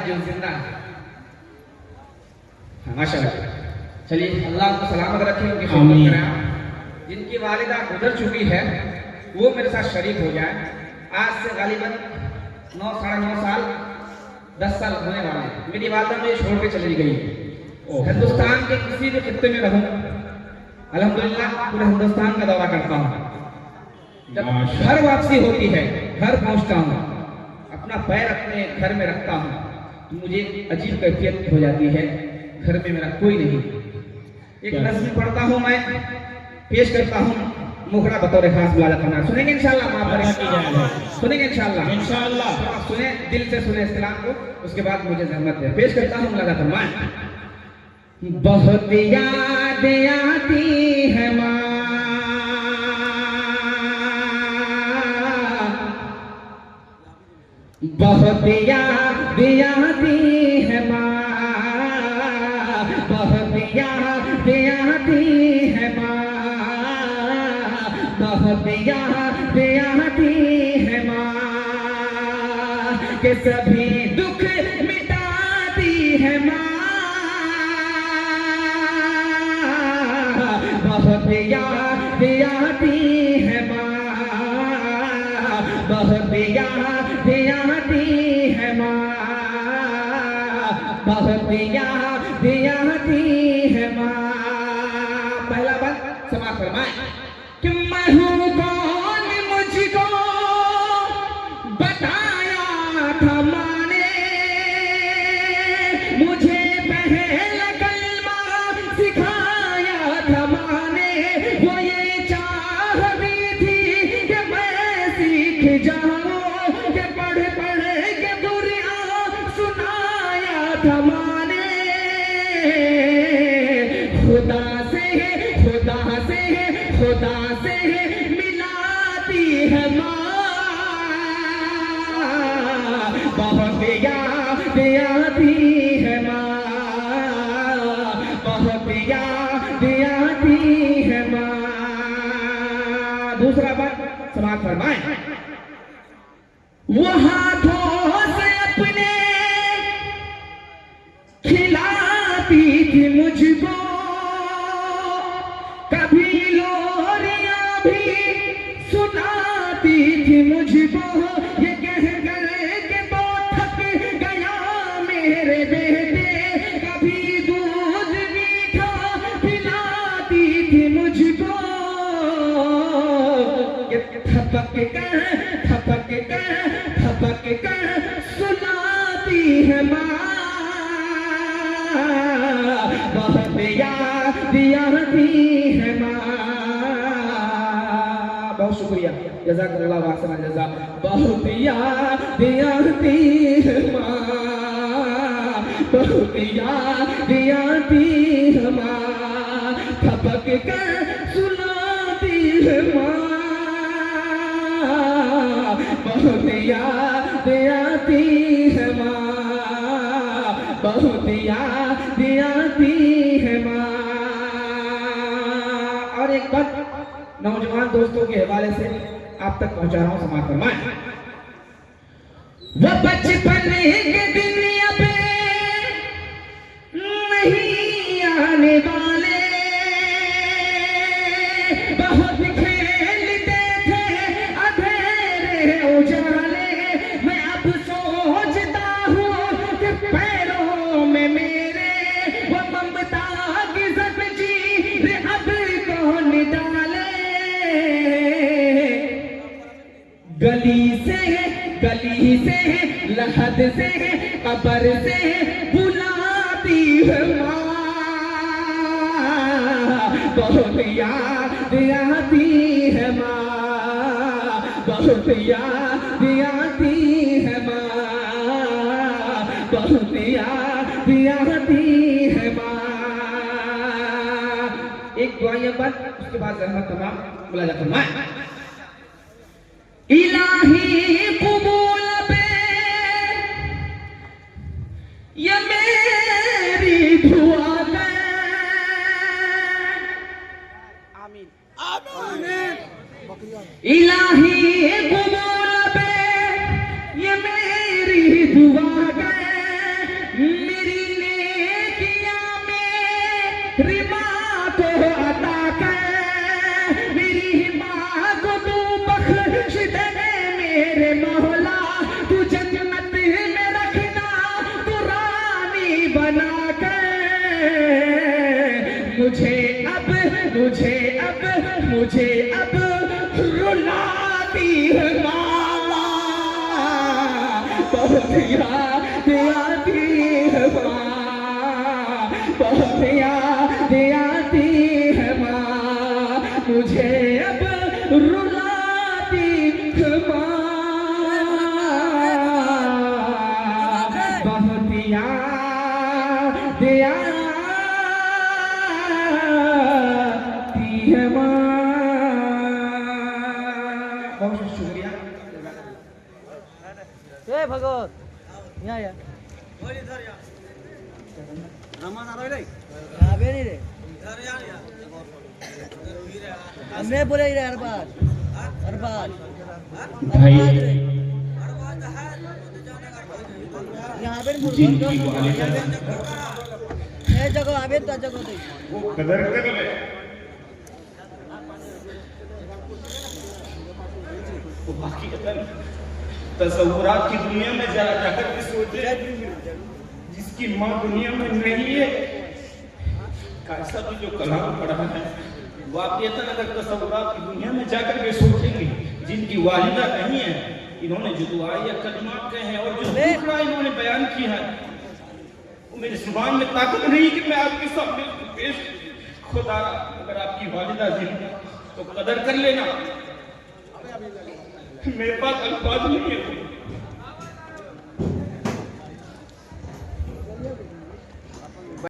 जो जिंदा है। माशाअल्लाह। चलिए अल्लाह को सलामत रखे, उनकी खिदमत करें। जिनकी वालिदा गुजर चुकी है वो मेरे साथ शरीक हो जाए। आज से गालिबन 9 साढ़े 9 साल 10 साल होने वाले हैं। मेरी वालिदा मुझे छोड़ के चली गई। हिंदुस्तान के किसी भी खित्ते में रहूं, अल्हम्दुलिल्लाह पूरे हिंदुस्तान का दौरा करता हूँ। जब घर वापसी होती है, घर पहुंचता हूँ, अपना पैर अपने घर में रखता हूँ तो मुझे अजीब कैफियत हो जाती है। घर में मेरा कोई नहीं। एक नज़्म पढ़ता हूँ, मैं पेश करता हूँ मुखड़ा बतौर खास बुलाया करना। सुनेंगे इंशाअल्लाह? सुनेंगे इंशाअल्लाह। सुने, दिल से सुने इस कलाम को, उसके बाद मुझे जहमत है। पेश करता हूँ लगा फरमाएं। बहुत याद आती है माँ, बहुत याद आती है माँ, बहुत याद आती है माँ, बहुत याद आती है माँ, के सभी दुख मिटाती है माँ, बहुत याद आती है माँ, बहुत याद आती है माँ, बहुत याद आती है माँ। पहला बात समाप्त फरमाएं कि मैं हूँ कौन, मुझको बताया था माँ ने, मुझे पहला कलमा सिखाया था माँ ने, वो ये चाहती थी कि मैं सीख जाऊं, कि पढ़ पढ़ के दुनिया सुनाया था माँ ने। खुदा से मिलाती है माँ, बहुत याद आती है माँ, बहुत याद आती है माँ। दूसरा बात समाप्त फरमाएं। वो हाथों से अपने खिलाती थी मुझको, कभी लोरियां भी सुनाती थी मुझको, ये कह कर के तो थक गया मेरे बेटे, कभी दूध मीठा पिलाती थी मुझको, ये थपक कर सुनाती है माँ, बहुत याद आती है माँ। बहुत शुक्रिया, जज़ाकल्लाह वाहसन जज़ा। बहुत याद आती है माँ, बहुत याद आती है माँ, थपक कर सुनाती है माँ, बहुत याद आती है माँ, बहुत याद आती है माँ। और एक बात नौजवान दोस्तों के हवाले से आप तक पहुंचा रहा हूं, समाप्त फरमाएं। वो बचपन के दिन अब नहीं आने वाले, बहुत खेलते थे अंधेरे उजाले, मैं अब सोचता हूँ कि पैरों में मेरे वो ममता की ज़ंजीर अब कौन डाले, गली से लहद से कब्र से बुलाती है माँ, बहुत याद आती है माँ, बहुत याद आती है माँ, बहुत याद आती है माँ। एक दुआएं बात, उसके बाद रहमत तमाम बोला जाता है। इलाही कबूल पे ये मेरी दुआ है, आमीन आमीन। इलाही कबूल पे ये मेरी दुआ है, मुझे अब रुलाती है माँ, बहुत याद आती है माँ, बहुत याद आती है माँ, मुझे अब रुलाती है माँ, बहुत याद आती है माँ। बहुत शुक्रिया। ए भगत यहाँ या आवे नहीं रे मैं बोले रे हर बार भाई यहाँ पे जिनकी वालिदा ये जगह आवे तो जगह दे वो कदर कर ले, वो बाकी तस्वुरात की दुनिया में जरा जाकर के सोचे, जिसकी माँ दुनिया में नहीं है, कैसा भी जो कलाम पढ़ा है वाकईतन अगर तस्वुरात की दुनिया में जाकर के सोचेंगे, जिनकी वालिदा नहीं है, इन्होंने जो दुआ या कलिमात कहे हैं और जो दूसरा इन्होंने बयान किया है, वो मेरी जुबान में ताकत नहीं कि मैं आपके सामने पेश। खुदा अगर आपकी वालिदा जिंदा तो कदर कर लेना, मेरे पास अल्फाज नहीं है।